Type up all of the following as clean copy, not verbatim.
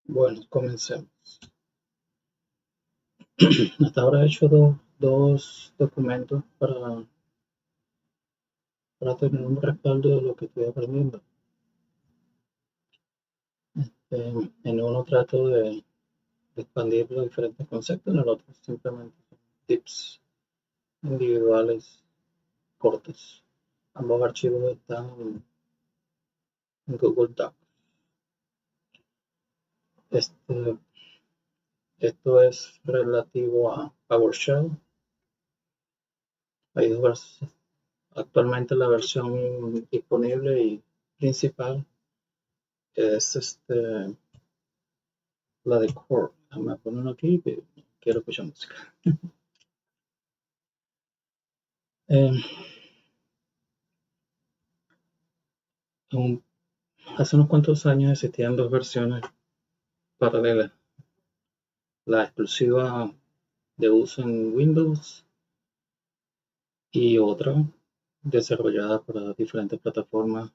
Bueno, comencemos. Hasta ahora he hecho dos documentos para tener un respaldo de lo que estoy aprendiendo. En uno trato de expandir los diferentes conceptos, en el otro simplemente tips individuales cortos. Ambos archivos están en Google Docs. Esto es relativo a PowerShell. Hay dos versiones. Actualmente la versión disponible y principal es la de Core. Déjame ponerlo aquí, que quiero escuchar música. Eh, Hace unos cuantos años existían dos versiones paralelas. La exclusiva de uso en Windows y otra desarrollada para diferentes plataformas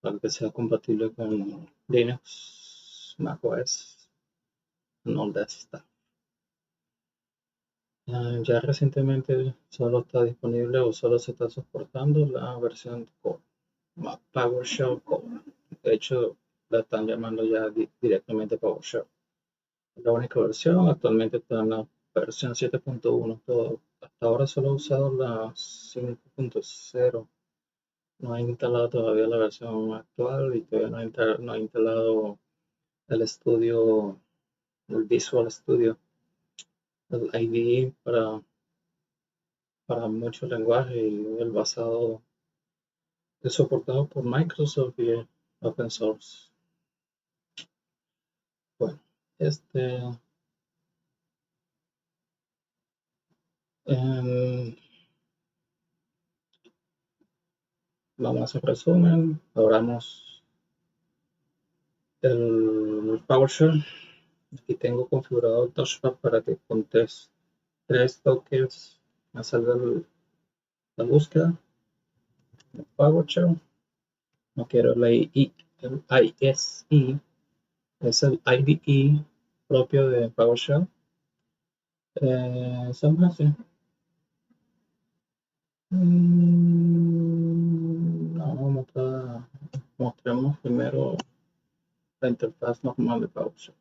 para que sea compatible con Linux, macOS, and all that stuff. Ya recientemente solo está disponible o solo se está soportando la versión Core, PowerShell Core. De hecho, la están llamando ya directamente PowerShell. La única versión, actualmente está en la versión 7.1. Hasta ahora solo he usado la 5.0. No he instalado todavía la versión actual y todavía no he instalado el estudio, el Visual Studio, el IDE para muchos lenguajes y el basado es soportado por Microsoft y es open source. Bueno, vamos a hacer resumen. Abramos el PowerShell. Aquí tengo configurado el touchpad para que con tres toques me salga la búsqueda. El PowerShell. No quiero el ISE. Es el IDE propio de PowerShell. Somos así. No, mostremos primero la interfaz normal de PowerShell.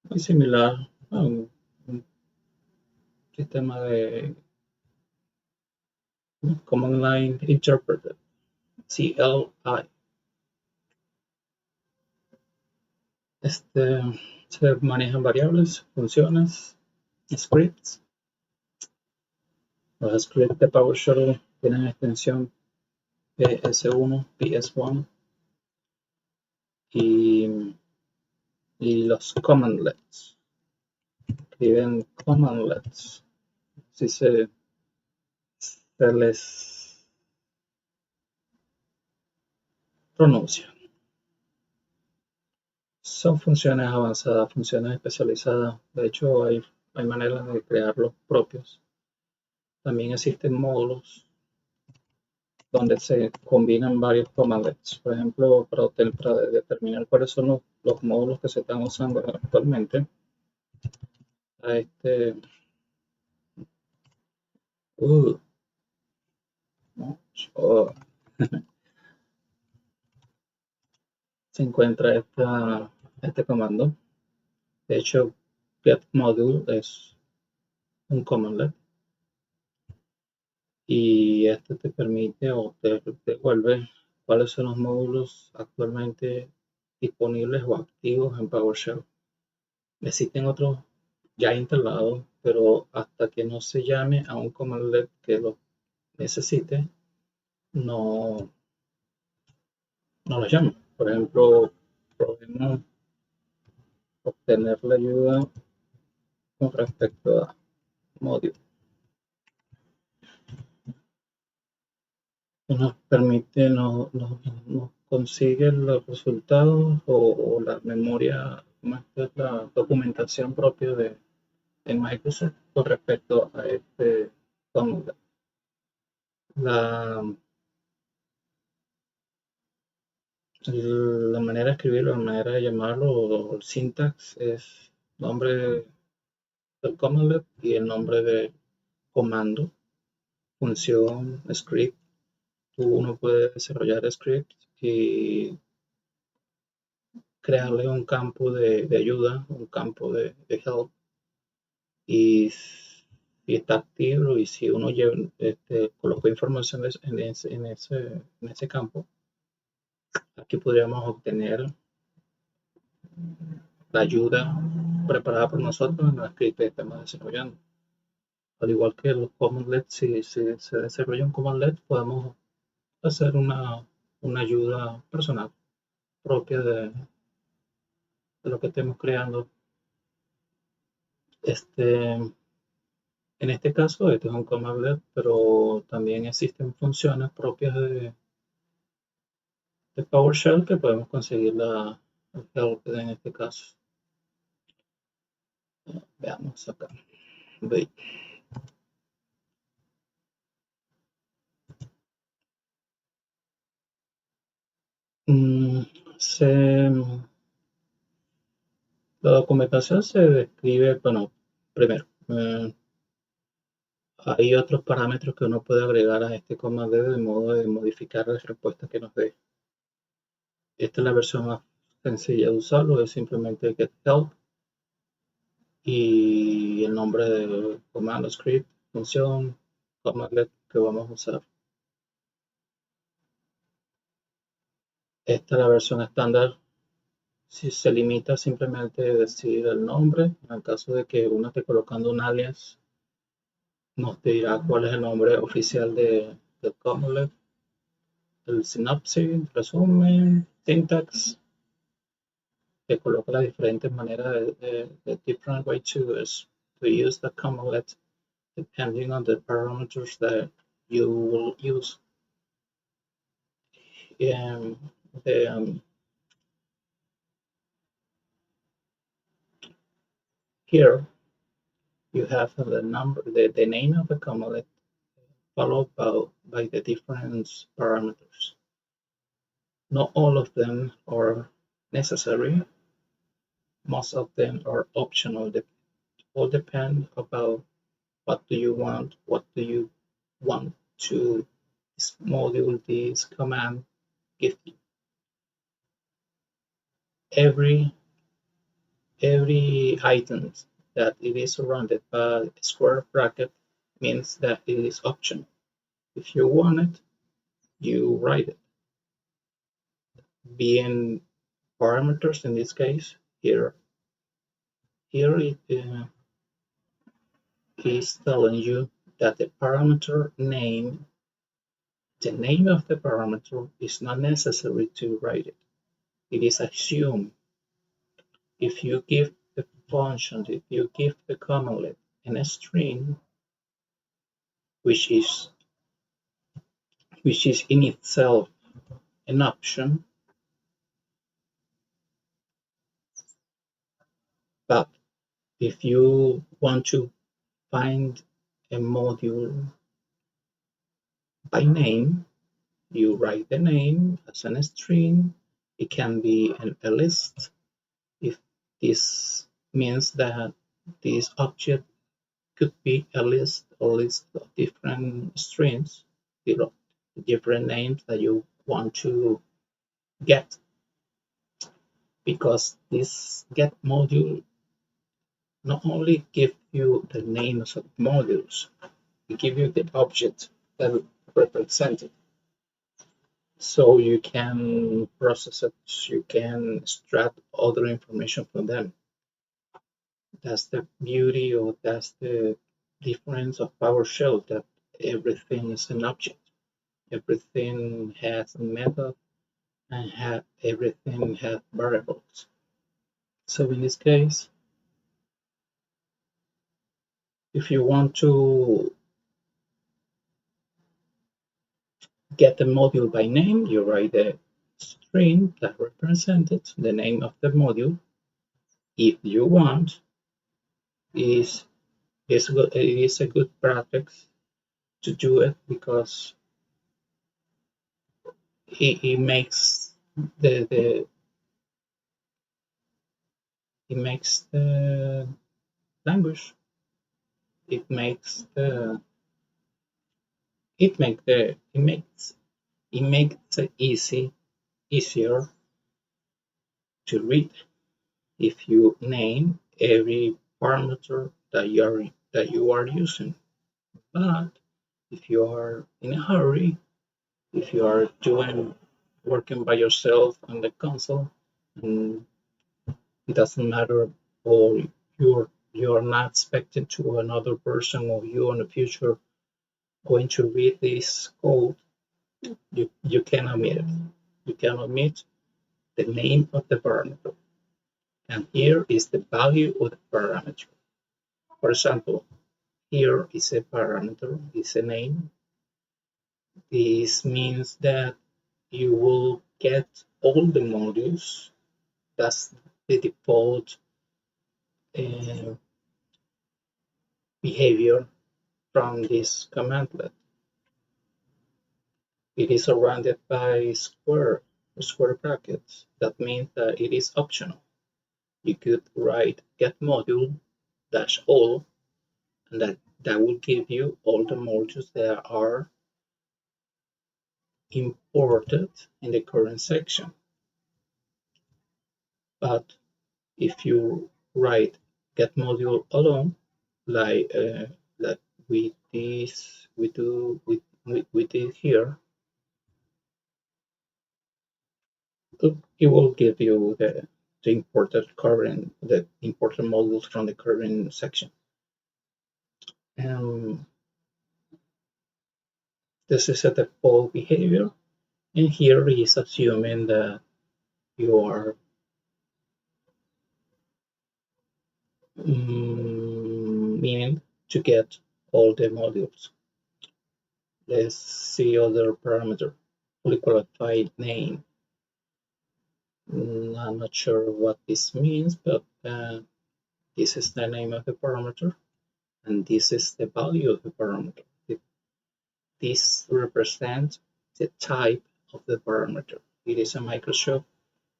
Muy similar a un sistema de Command Line Interpreter, CLI. Se manejan variables, funciones, scripts. Los scripts de PowerShell tienen extensión PS1 y los cmdlets. Escriben cmdlets. Si se les pronuncia. Son funciones avanzadas, funciones especializadas. De hecho, hay maneras de crear los propios. También existen módulos donde se combinan varios cmdlets. Por ejemplo, para determinar cuáles son los módulos que se están usando actualmente. Se encuentra este comando. De hecho, get module es un cmdlet y este te permite o te devuelve cuáles son los módulos actualmente disponibles o activos en PowerShell. Existen otros ya instalados, pero hasta que no se llame a un cmdlet que lo necesite, no lo llama. Por ejemplo, podemos obtener la ayuda con respecto a module. Nos permite, nos consigue los resultados o la memoria, más que la documentación propia de Microsoft con respecto a este cómodo. La manera de escribirlo, la manera de llamarlo, o el syntax es nombre del commandlet y el nombre de comando, función, script. Uno puede desarrollar script y crearle un campo de ayuda, un campo de help, y si está activo y si uno colocó información en ese campo, aquí podríamos obtener la ayuda preparada por nosotros en el script que estamos desarrollando. Al igual que los commandlets, si se desarrolla un commandlet, podemos hacer una ayuda personal propia de lo que estemos creando. En este caso, este es un commandlet, pero también existen funciones propias de PowerShell que podemos conseguir el help en este caso. Veamos acá. Ve. La documentación se describe, bueno, primero, hay otros parámetros que uno puede agregar a este commandlet de modo de modificar las respuestas que nos dé. Esta es la versión más sencilla de usarlo, es simplemente get help y el nombre del comando, script, función, commandlet que vamos a usar. Esta es la versión estándar. Si se limita simplemente a decir el nombre, en el caso de que uno esté colocando un alias, nos dirá cuál es el nombre oficial del commandlet, el sinopsis, resumen, syntax, que coloca las diferentes maneras de different way to use the commandlet depending on the parameters that you will use. Um, the, here you have the number, the name of the commandlet followed by the different parameters. Not all of them are necessary. Most of them are optional. They all depend about what do you want, what do you want to this module, this command give you. Every item that it is surrounded by a square bracket means that it is optional. If you want it, you write it. Being parameters in this case, here it is telling you that the parameter name, the name of the parameter is not necessary to write it. It is assumed. If you give the function, if you give the commandlet in a string, which is in itself an option, but if you want to find a module by name, you write the name as a string. It can be a list if this means that this object could be a list of different strings, different names that you want to get, because this get module not only give you the names of modules, it give you the object that represent it. So you can process it, you can extract other information from them. That's the beauty, or that's the difference of PowerShell, that everything is an object. Everything has a method and everything has variables. So in this case, if you want to get the module by name, you write the string that represents the name of the module. If you want, it is a good practice to do it, because it makes it makes the language. It makes the it makes it easier to read if you name every parameter that you are using. But if you are in a hurry, if you are working by yourself on the console, and it doesn't matter, or you're not expecting to another person or you in the future going to read this code, you can omit it. You can omit the name of the parameter. And here is the value of the parameter. For example, here is a parameter, is a name. This means that you will get all the modules. That's the default uh, behavior from this commandlet. It is surrounded by square brackets. That means that it is optional. You could write get module dash all, and that will give you all the modules that are imported in the current section. But if you write get module alone, like we did here, it will give you the imported modules from the current section. This is a default behavior, and here is assuming that you are meaning to get all the modules. Let's see other parameter. Fully qualified name. I'm not sure what this means, but this is the name of the parameter, and this is the value of the parameter. This represents the type of the parameter. It is a Microsoft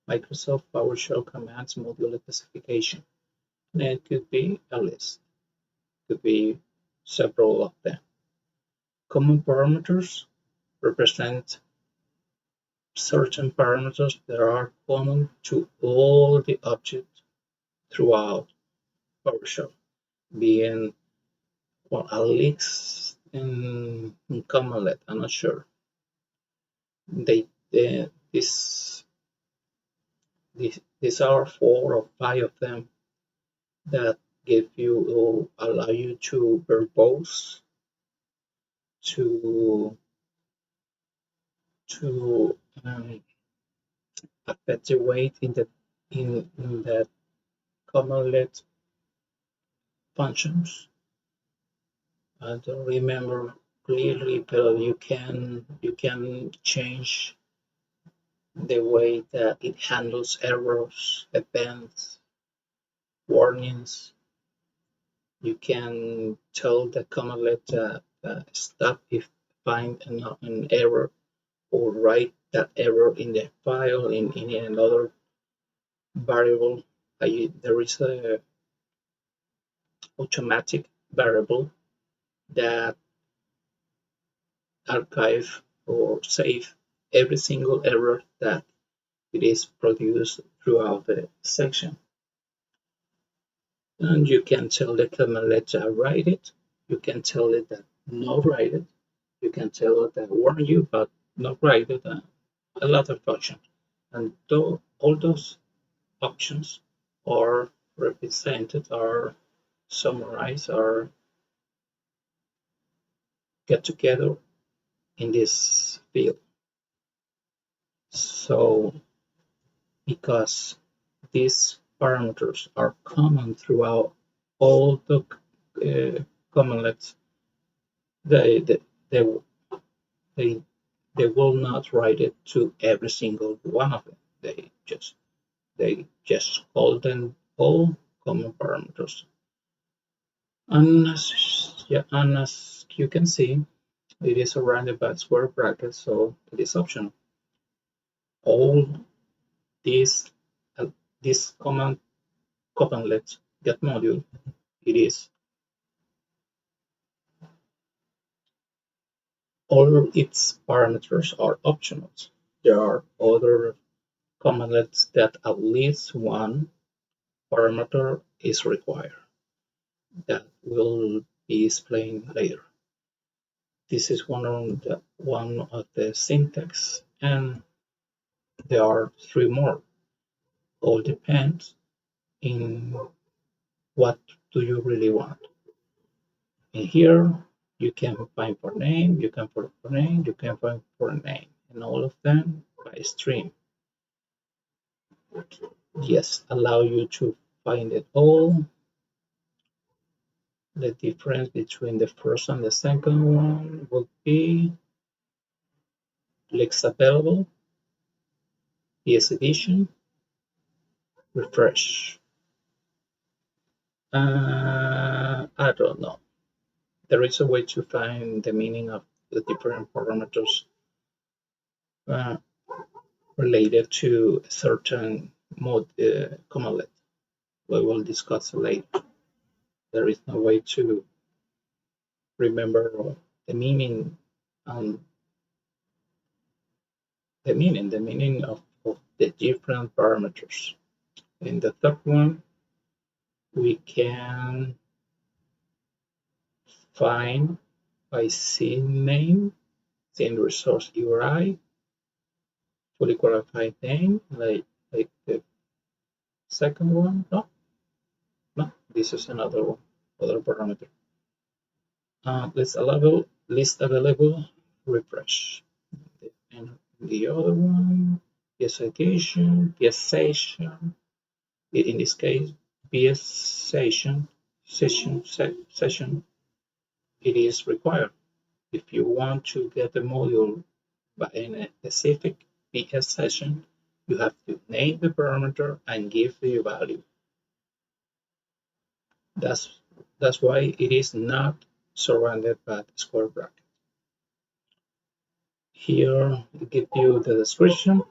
PowerShell commands module specification. And it could be a list, could be several of them. Common parameters represent certain parameters that are common to all the objects throughout PowerShell, being well, at least in cmdlets, I'm not sure. These are 4 or 5 of them that give you or allow you to verbose, to effectuate in that cmdlet functions. I don't remember clearly, but you can change the way that it handles errors, events, warnings. You can tell the cmdlet stop if find an error, or write that error in the file in another variable. There is a automatic variable that archive or save every single error that it is produced throughout the section. And you can tell the cmdlet to write it. You can tell it that not write it. You can tell it that warn you, but not write it. A lot of options. And all those options are represented, are summarized, or get together in this field. So because these parameters are common throughout all the cmdlets, they, they, they, they, they will not write it to every single one of them. They just call them all common parameters. And as you can see, it is surrounded by square brackets, so it is optional. All this this commandlet get module, it is all its parameters are optional. There are other commandlets that at least one parameter is required. That will be explained later. This is one of the syntax, and there are three more. All depends in what do you really want. In here, you can find for name, you can find for name, you can find for name, and all of them by stream. Yes, allow you to find it all. The difference between the first and the second one will be links available, PS edition, refresh. I don't know. There is a way to find the meaning of the different parameters uh, related to a certain mode commandlet. We will discuss later. There is no way to remember the meaning and the meaning of the different parameters. In the third one, we can find by scene name, scene resource URI, fully qualified name, like the second one. No, this is another one, other parameter. List available, refresh. And the other one, PS citation, PS session. In this case, PS session, it is required. If you want to get the module by a specific PS session, you have to name the parameter and give the value. That's why it is not surrounded by the square bracket. Here it gives you the description,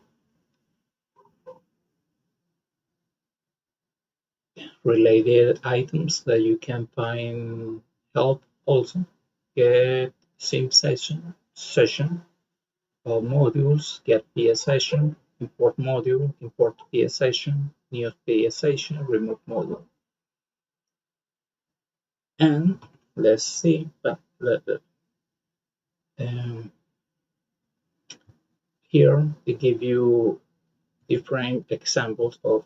related items that you can find help also. Get sim session or modules, get PS session, import module, import PS session, new PS session, remove module. And let's see, here they give you different examples of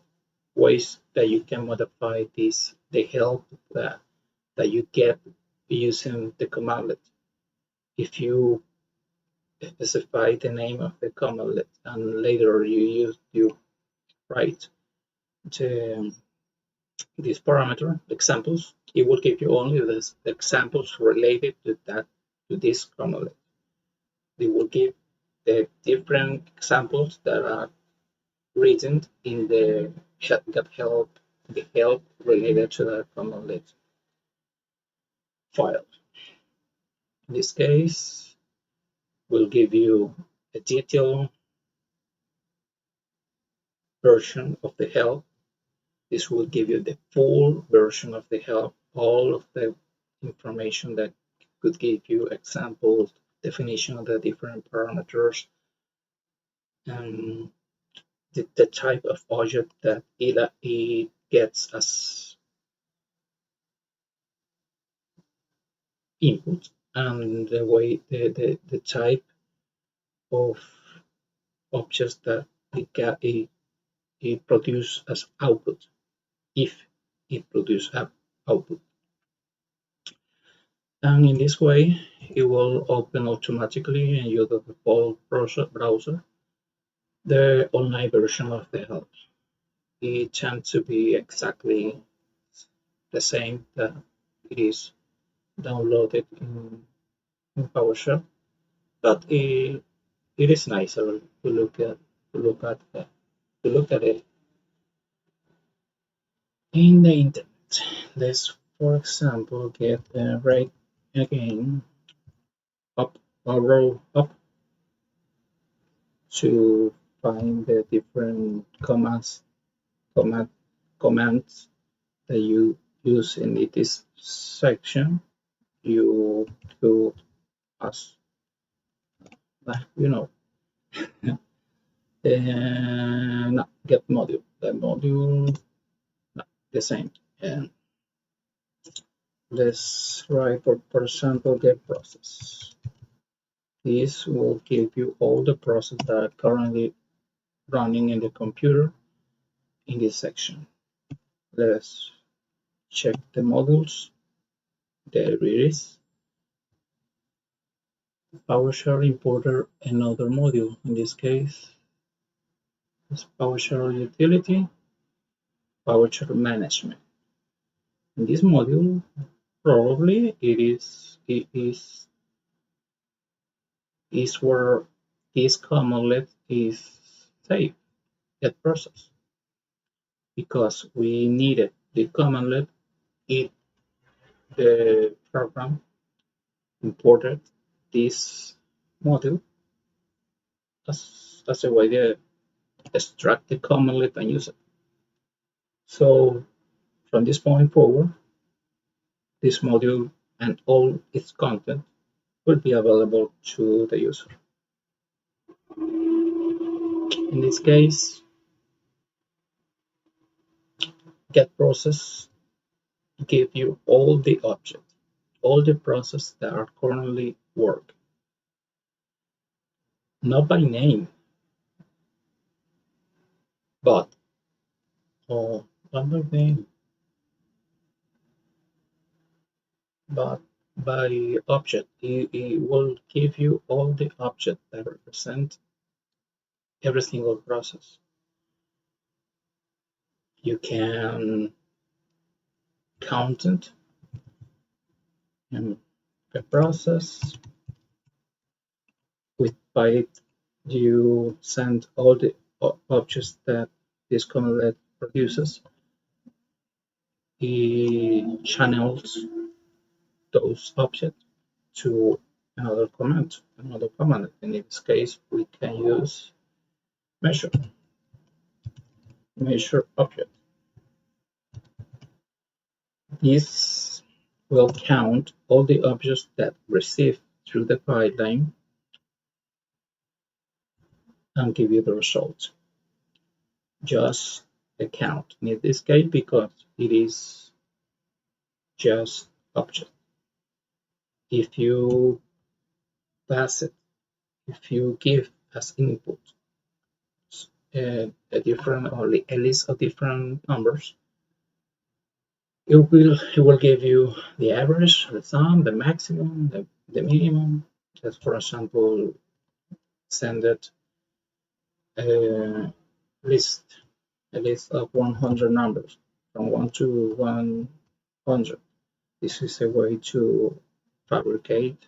ways that you can modify the help that you get using the commandlet. If you specify the name of the commandlet and later you write this parameter, the examples, it will give you only the examples related to this commandlet. It will give the different examples that are written in the help related to the commandlet file. In this case, we'll give you a detailed version of the help. This will give you the full version of the help, all of the information that could give you examples, definition of the different parameters, and the type of object that it gets as input, and the way the type of objects that it produces as output, if it produces output. And in this way, it will open automatically in your default browser the online version of the help. It tends to be exactly the same that it is downloaded in PowerShell, but it is nicer to look at it in the internet. Let's, for example, get right again up, row up to find the different commands that you use in this section, you do as you know. No, get module. The module, no, the same. And let's write for example, get process. This will give you all the processes that are currently running in the computer in this section. Let's check the modules. There it is. PowerShell importer another module. In this case, it's PowerShell utility, PowerShell management. In this module, probably it is where this commandlet is saved, that process, because we needed the commandlet if the program imported this module as a way to extract the commandlet and use it. So from this point forward, this module and all its content will be available to the user. In this case, get process give you all the objects, all the processes that are currently working, not by name, but not by name, but by object. It will give you all the objects that represent every single process. You can count it in a process. With byte, you send all the objects that this commandlet produces. It channels those objects to another command. In this case, we can use measure object. This will count all the objects that receive through the pipeline and give you the result. Just a count in this case because it is just object. If you pass it, if you give as input a different or a list of different numbers, it will give you the average, the sum, the maximum, the minimum. Just for example, send it a list of 100 numbers from 1 to 100. This is a way to create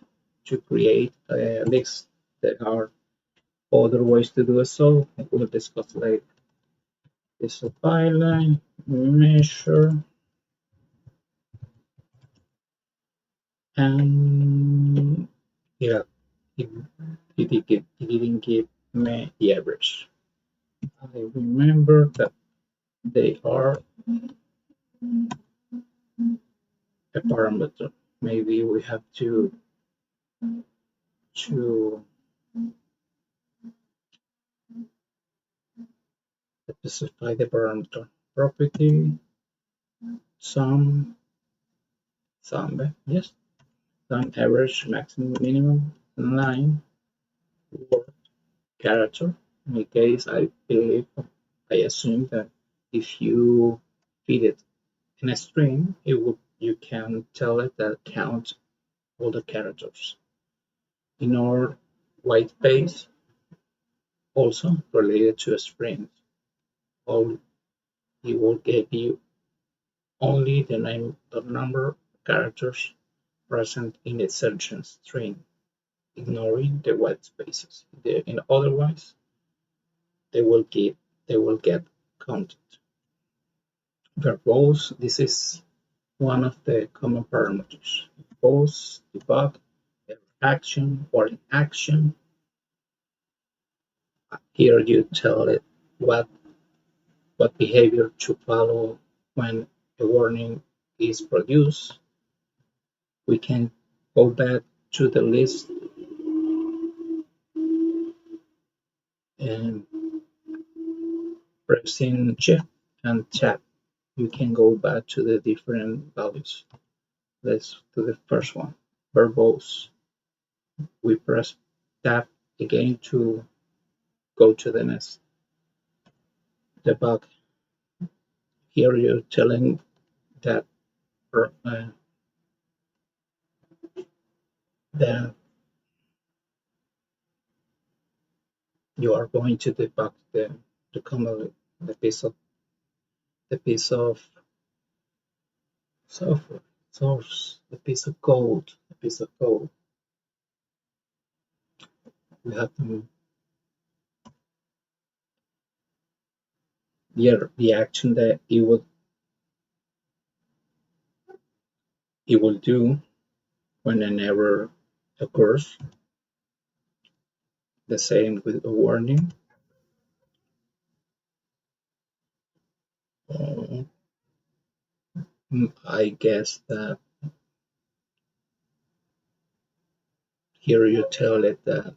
a list. There are other ways to do so. We'll discuss later. This is a pipeline measure, and yeah, it didn't give me the average. I remember that they are a parameter. Maybe we have to specify the parameter property sum, yes, sum, average, maximum, minimum, line, word, character. In my case, I assume that if you feed it in a string, you can tell it that count all the characters. In our white space, also related to a string, all it will give you only the number of characters present in the certain string, ignoring the white spaces. Otherwise, they will get content. Verbose, this is one of the common parameters. Pause, debug, action, or inaction. Here you tell it what behavior to follow when a warning is produced. We can go back to the list and pressing Shift and Tab. You can go back to the different values. Let's do the first one, verbose. We press Tab again to go to the next. Debug. Here you're telling that that you are going to debug the command, the piece of software source, the piece of code, the piece of code. We have to the action that it will do when an error occurs. The same with a warning. Uh, I guess that here you tell it that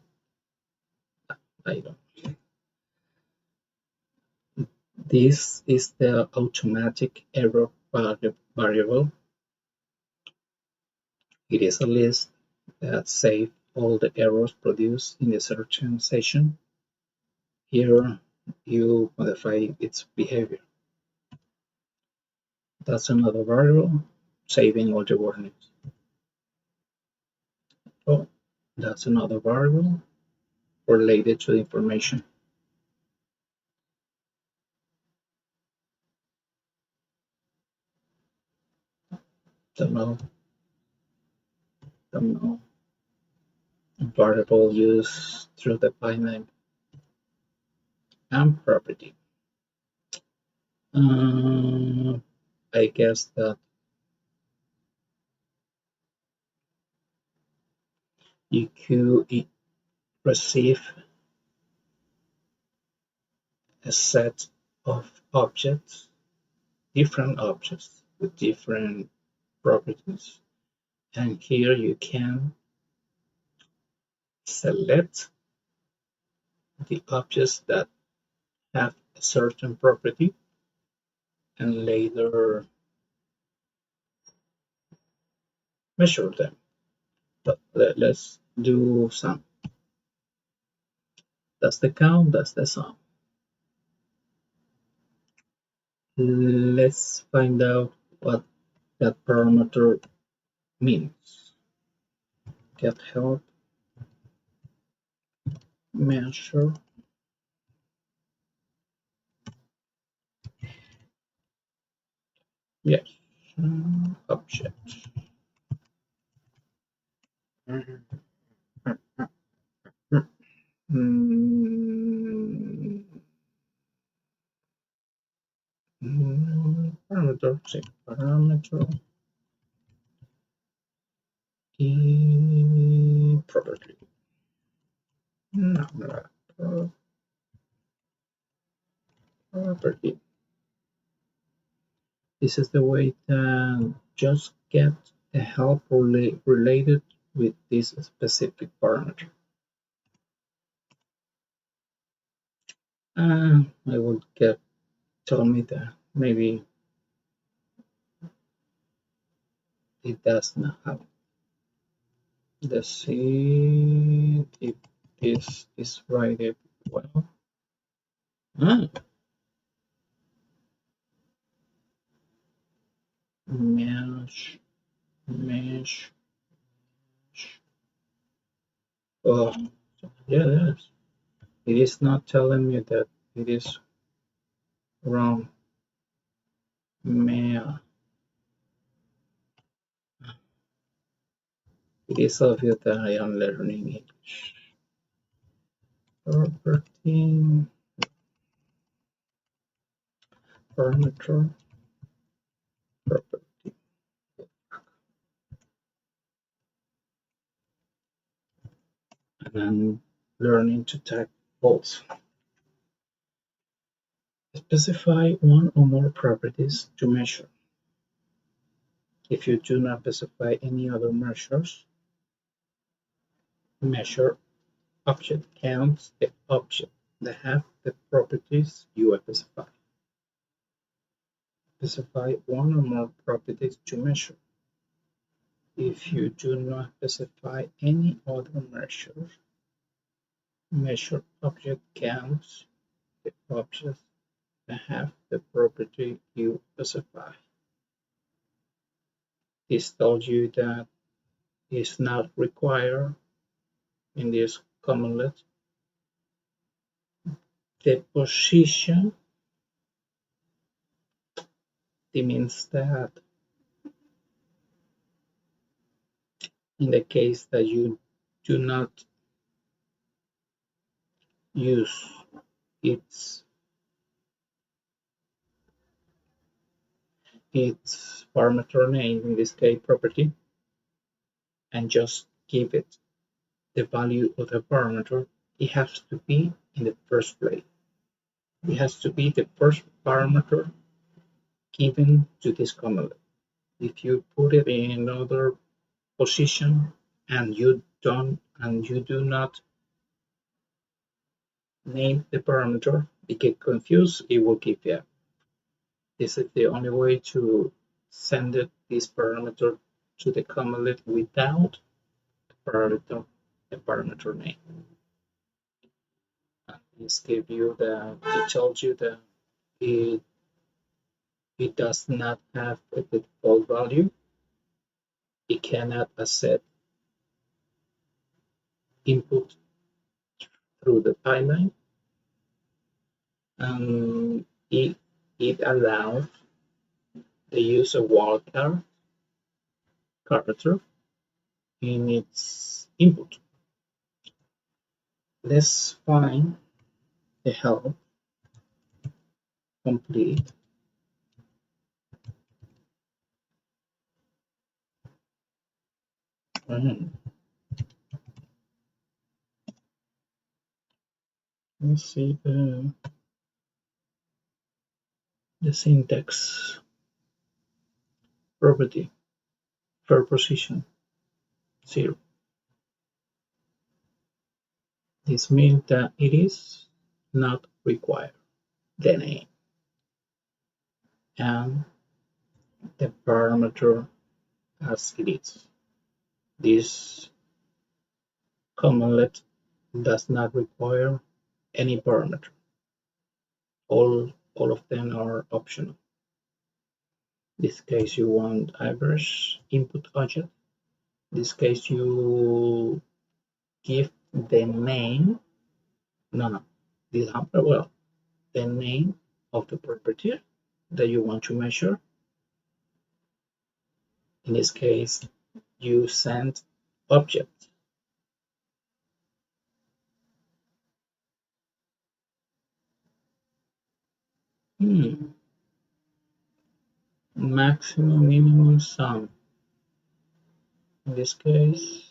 I don't. This is the automatic error variable. It is a list that saves all the errors produced in the searching session. Here you modify its behavior. That's another variable, saving all the warnings. Oh, that's another variable related to the information. Don't know. Variable used through the file name and property. I guess that you could receive a set of objects, different objects with different properties. And here you can select the objects that have a certain property and later measure them. But let's do some. That's the count, that's the sum. Let's find out what that parameter means. Get help, measure, yes, object. Parameter, sí, parameter y property. No, property. This is the way to just get the help related with this specific parameter. I will tell me that maybe it does not have. Let's see if this is right well. Mesh. Oh, yeah, yes. It is not telling me that it is wrong. It is obvious that I am learning English. Property, parameter, property. And I'm learning to type both. Specify one or more properties to measure. If you do not specify any other measures, measure object counts the object that have the properties you specify. Specify one or more properties to measure. If you do not specify any other measure, measure object counts the objects that have the property you specify. This tells you that it's not required in this commandlet. The position, it means that in the case that you do not use its parameter name, in this case property, and just give it the value of the parameter, it has to be in the first place. It has to be the first parameter given to this commandlet. If you put it in another position and you do not name the parameter, it get confused, it will give you. This is the only way to send this parameter to the commandlet without the parameter name. And this gives you it tells you that it does not have a default value. It cannot accept input through the pipeline, and it allows the use of wildcard character in its input. Let's find the help complete. Let's see the syntax property for position 0. This means that it is not required the name and the parameter as it is. This commandlet does not require any parameter. All of them are optional. In this case, you want average input object. In this case, you give the name. No. Well, the name of the property that you want to measure. In this case, you send object. Maximum, minimum sum. In this case,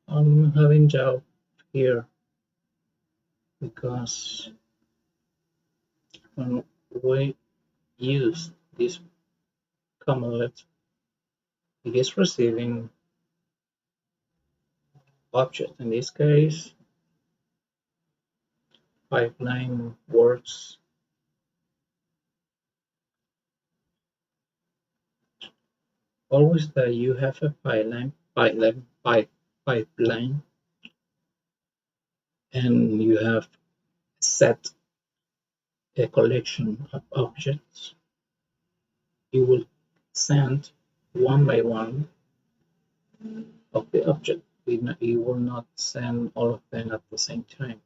I'm having doubt here because when we use this commandlet, it is receiving object. In this case, pipeline works always that you have a pipeline, and you have set a collection of objects. You will send one by one of the object. You will not send all of them at the same time.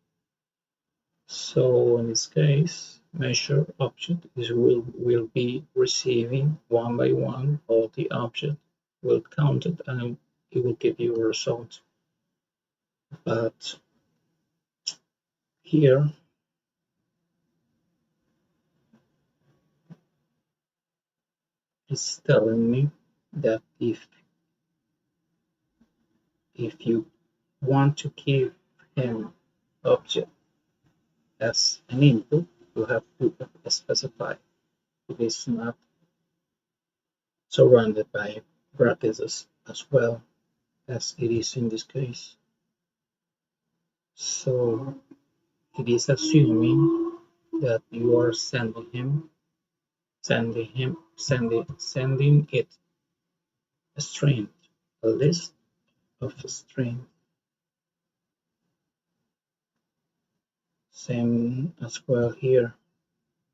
So in this case, measure object will be receiving one by one all the object, will count it, and it will give you a result. But here it's telling me that if you want to keep an object as an input, you have to specify it is not surrounded by brackets as well as it is in this case. So it is assuming that you are sending it a string, a list of a string. Same as well here.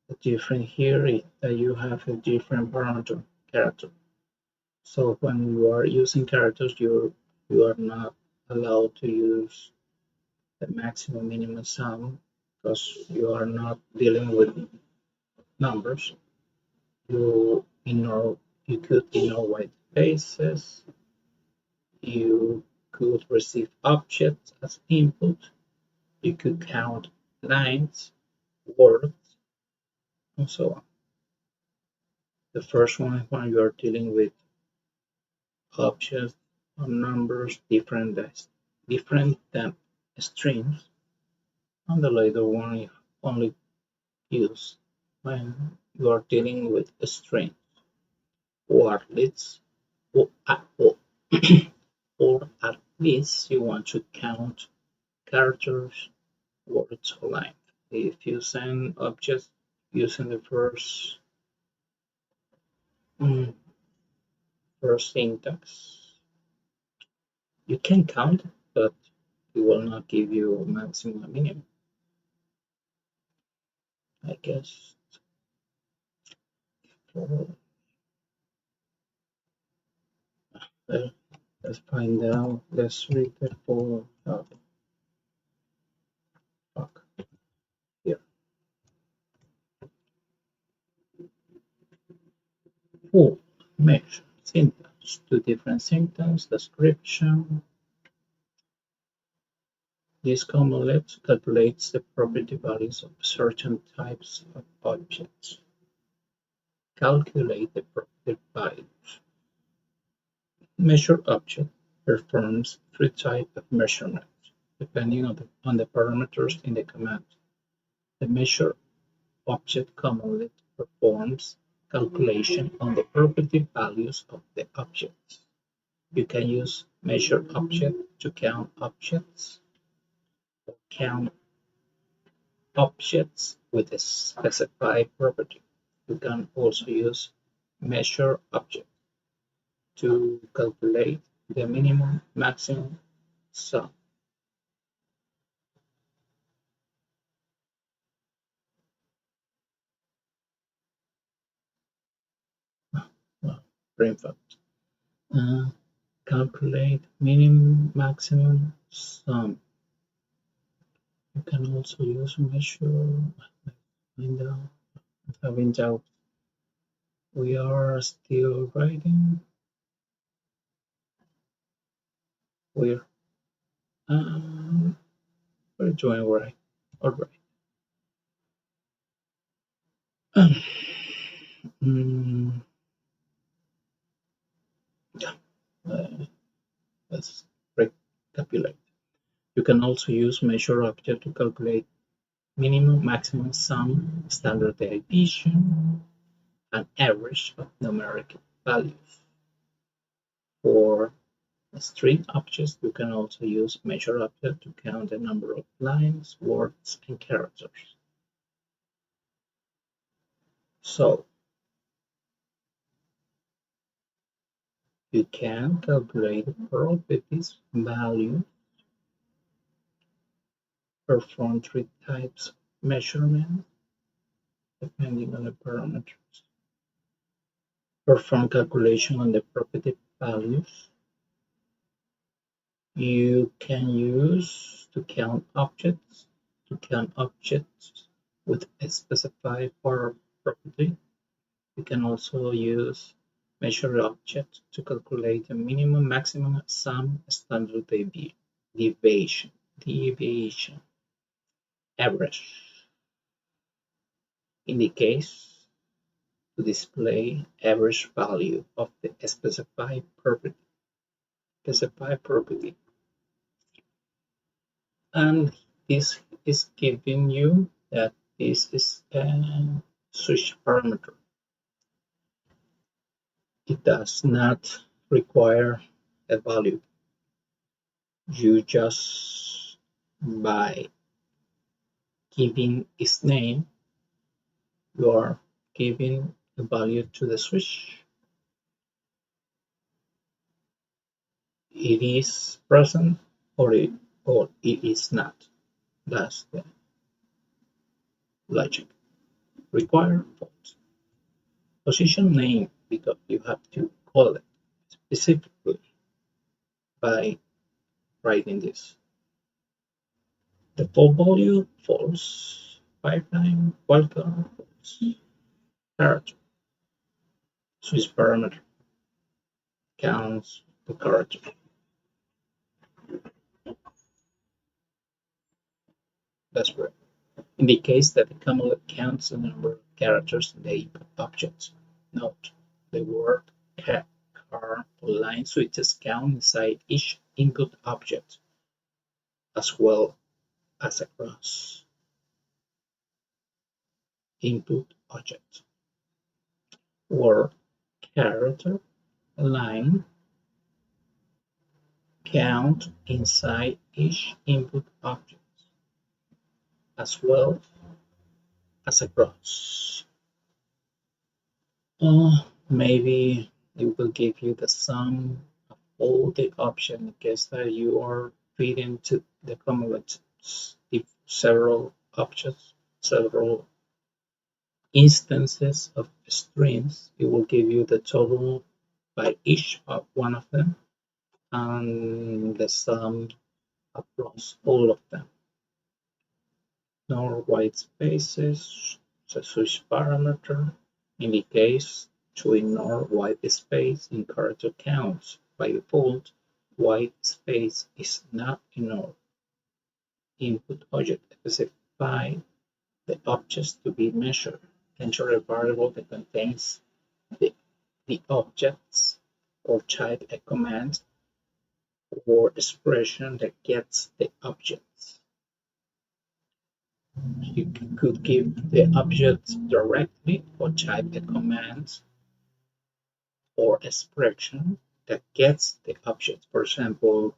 The difference here is that you have a different parameter character. So when you are using characters, you are not allowed to use the maximum minimum sum because you are not dealing with numbers. You could ignore white spaces. You could receive objects as input. You could count lines, words, and so on. The first one is when you are dealing with objects or numbers different than strings, and the later one is only used when you are dealing with strings or at least or at least you want to count characters, words, or lines. If you send objects using the mm, first syntax, you can count, but it will not give you maximum and minimum. I guess. Let's find out. Let's read the for fuck here. Full measure syntax. Two different syntax. Description. This cmdlets calculates the property values of certain types of objects. Calculate the property values. Measure object performs three types of measurements, depending on the parameters in the command. The measure object cmdlet performs calculation on the property values of the objects. You can use measure object to count objects or count objects with a specified property. You can also use measure object to calculate the minimum maximum sum. Well, brain fact. Calculate minimum maximum sum. You can also use measure. Find out. Having doubt. We are still writing. We're we're doing right. All right. Yeah. Let's recapitulate. You can also use measure object to calculate minimum, maximum sum, standard deviation, and average of numeric values. For string objects, you can also use measure object to count the number of lines, words, and characters. So you can calculate the properties value, perform three types of measurement depending on the parameters, perform calculation on the property values. You can use to count objects with a specified property. You can also use measure object to calculate the minimum, maximum, sum, standard deviation, average. In the case, to display average value of the specified property. and this is giving you that this is a switch parameter. It does not require a value. You just by giving its name, you are giving a value to the switch. It is present or it is not. That's the logic. Require false. Position name, because you have to call it specifically by writing this. Default value false. Pipeline wildcard false. Character. Switch parameter counts the character. That's correct. Indicates that the command counts the number of characters in the input object. Note: the word car line switches count inside each input object, as well as across input object. Word character line count inside each input object, as well as across. Maybe it will give you the sum of all the options in case that you are feeding to the cumulative if several objects, several instances of streams. It will give you the total by each of one of them and the sum across all of them. Nor white spaces, the switch parameter indicates to ignore white space in character counts. By default, white space is not ignored. Input object specify the objects to be measured. Enter a variable that contains the objects or type a command or expression that gets the objects. You could give the object directly or type a command or expression that gets the object. For example,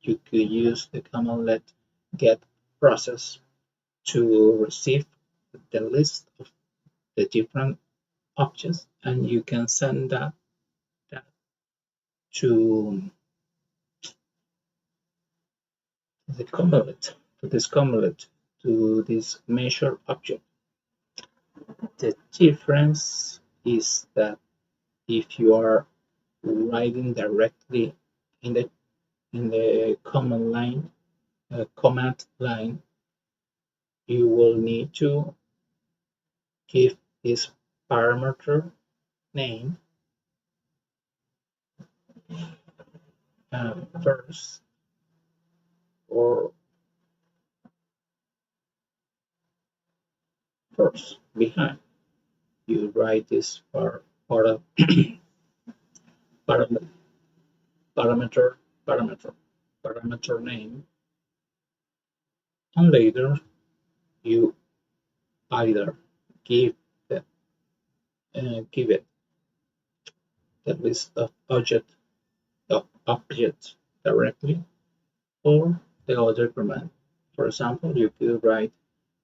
you could use the cmdlet get process to receive the list of the different objects, and you can send that to the cmdlet, to this measure object. The difference is that if you are writing directly in the command line, you will need to give this parameter name first, or first behind. You write this parameter parameter parameter name, and later you either give the give it the list of objects directly, or the other command. For example, you could write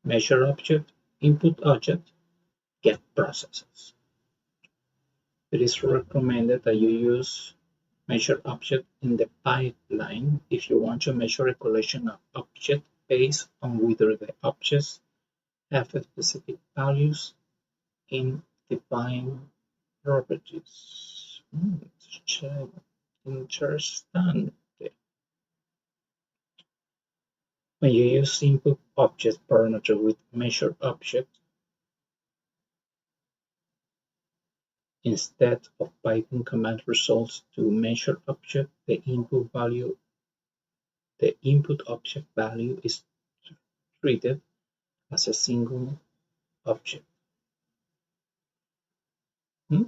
measure object input object get processes. It is recommended that you use measure object in the pipeline if you want to measure a collection of objects based on whether the objects have specific values in defined properties. Interesting. When you use input object parameter with measure object instead of piping command results to measure object, the input object value is treated as a single object. Hmm?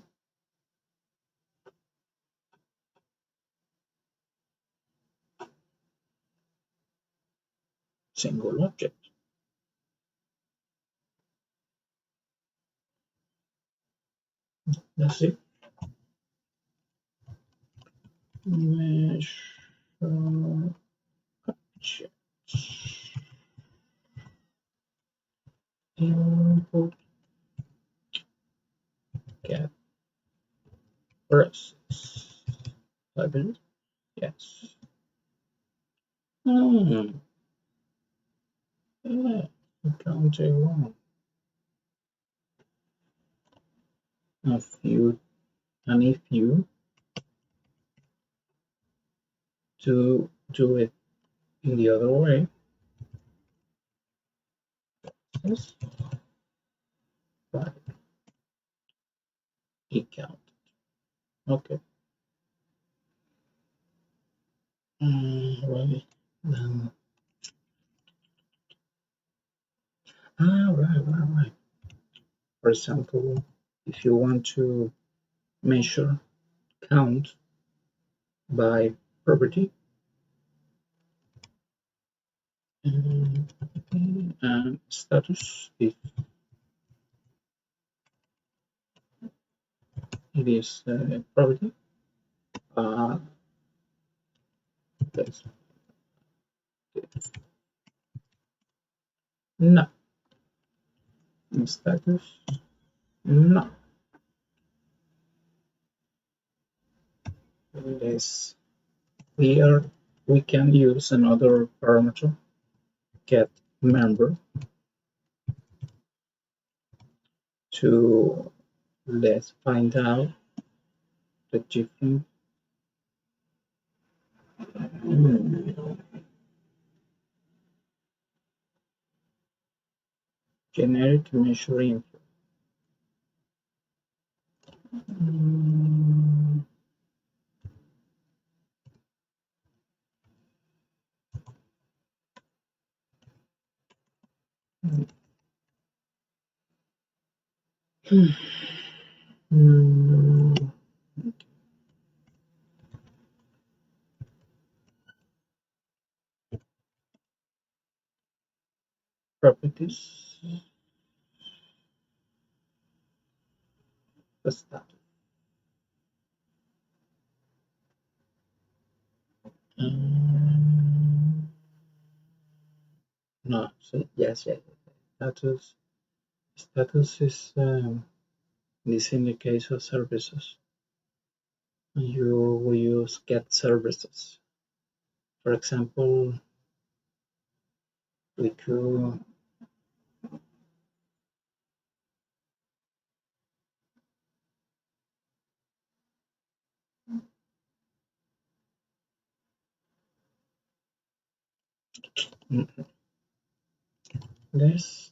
single object. That's it. Measure objects. Input get process. I believe. Yes. Yeah, counter one. If you do it in the other way, yes, but it count. Okay. Right. Then, right. For example, if you want to measure count by property and status, if it is property, let's no status no. Yes, here we can use another parameter get member to let's find out the different generic measuring. Properties the status. No, so yes. Status is this in the case of services. You will use get services. For example, we could this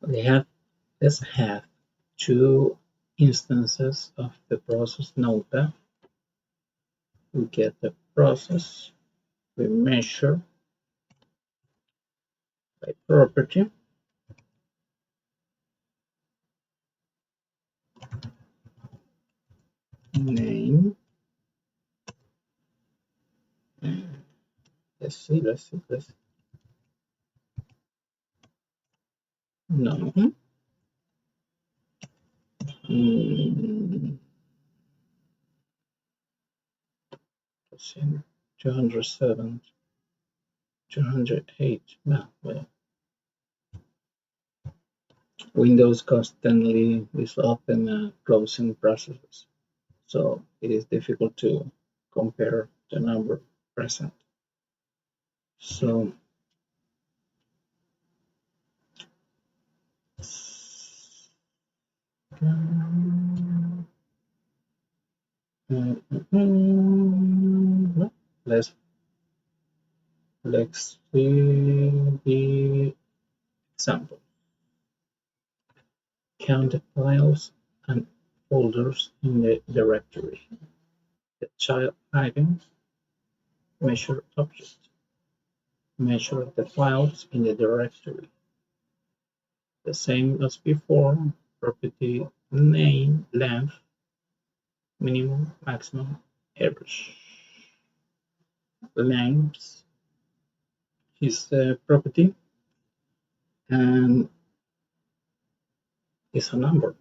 we have let's have two instances of the process notepad. We get the process, we measure by property, name. Let's see. No. 207, 208. No, well, Windows constantly is open and closing processes, so it is difficult to compare the number present. So let's see the example. Count the files and folders in the directory. The child items measure object. measure the files in the directory. The same as before, property name, length, minimum, maximum, average. Length is the property and is a number.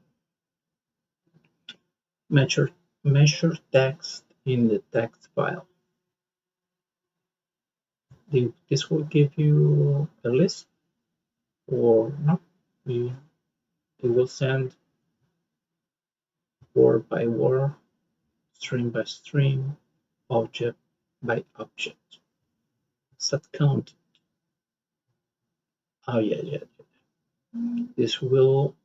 Measure text in the text file. This will give you a list or not. It will send word by word, string by string, object by object. Set count. Oh yeah. This will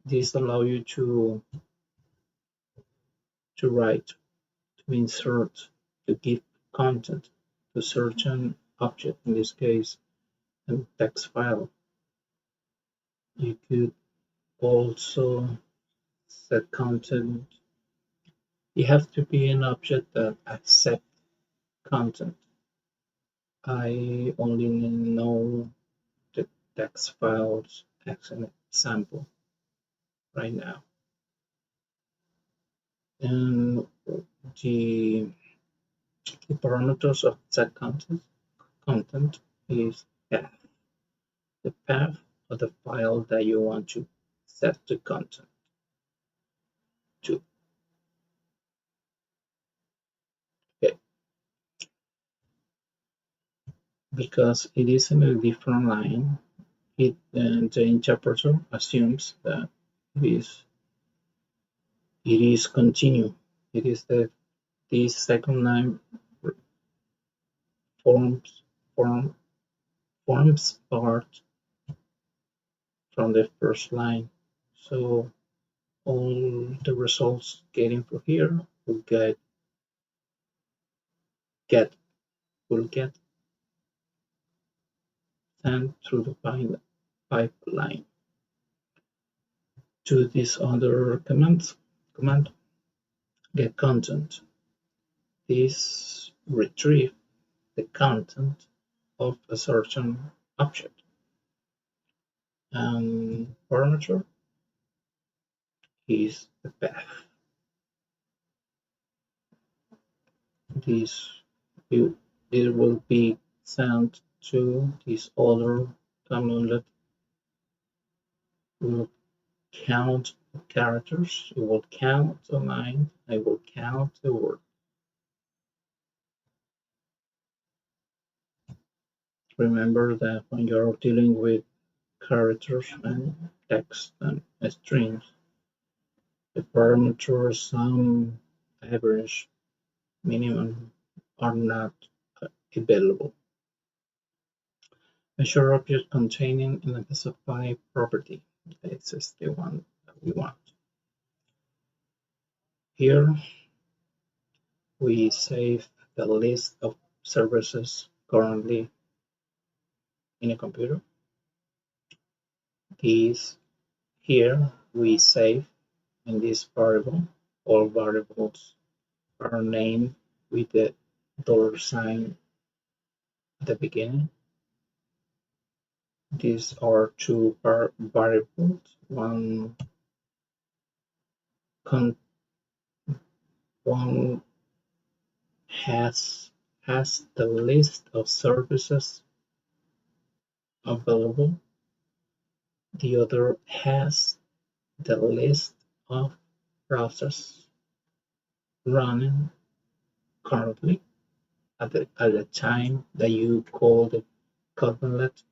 this allow you to write, to insert, to give content to certain object. In this case, a text file. You could also set content. You have to be an object that accepts content. I only know the text files as an example right now. And the parameters of set content is path. The path of the file that you want to set the content to. Okay. Because it is in a different line, the interpreter assumes that it is continue. It is this second line forms part from the first line. So all the results getting from here will get sent through the pipeline to this other command get content. This retrieve the content of a certain object. And parameter is the path. This will be sent to this other commandlet. Will count characters. It will count the line. It will count the word. Remember that when you're dealing with characters and text and strings, the parameters sum, average, minimum are not available. Measure object containing an specified property. This is the one that we want. Here we save the list of services currently in a computer. Here we save in this variable. All variables are named with the $sign at the beginning. These are two variables. One has the list of services available. The other has the list of processes running currently at the time that you call the commandlet.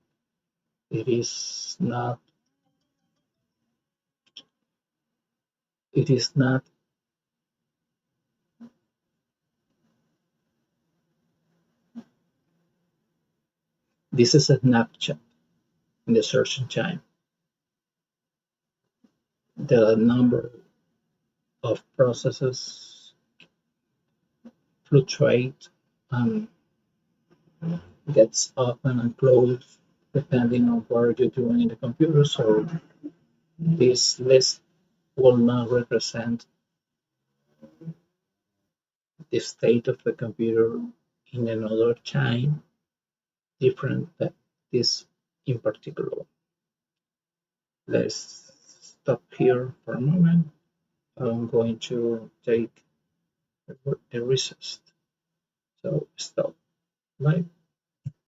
It is not this is a snapshot in the searching time. The number of processes fluctuate and gets open and closed depending on what you're doing in the computer. So this list will not represent the state of the computer in another time different than this in particular. Let's stop here for a moment. I'm going to take a recess. So stop. Bye.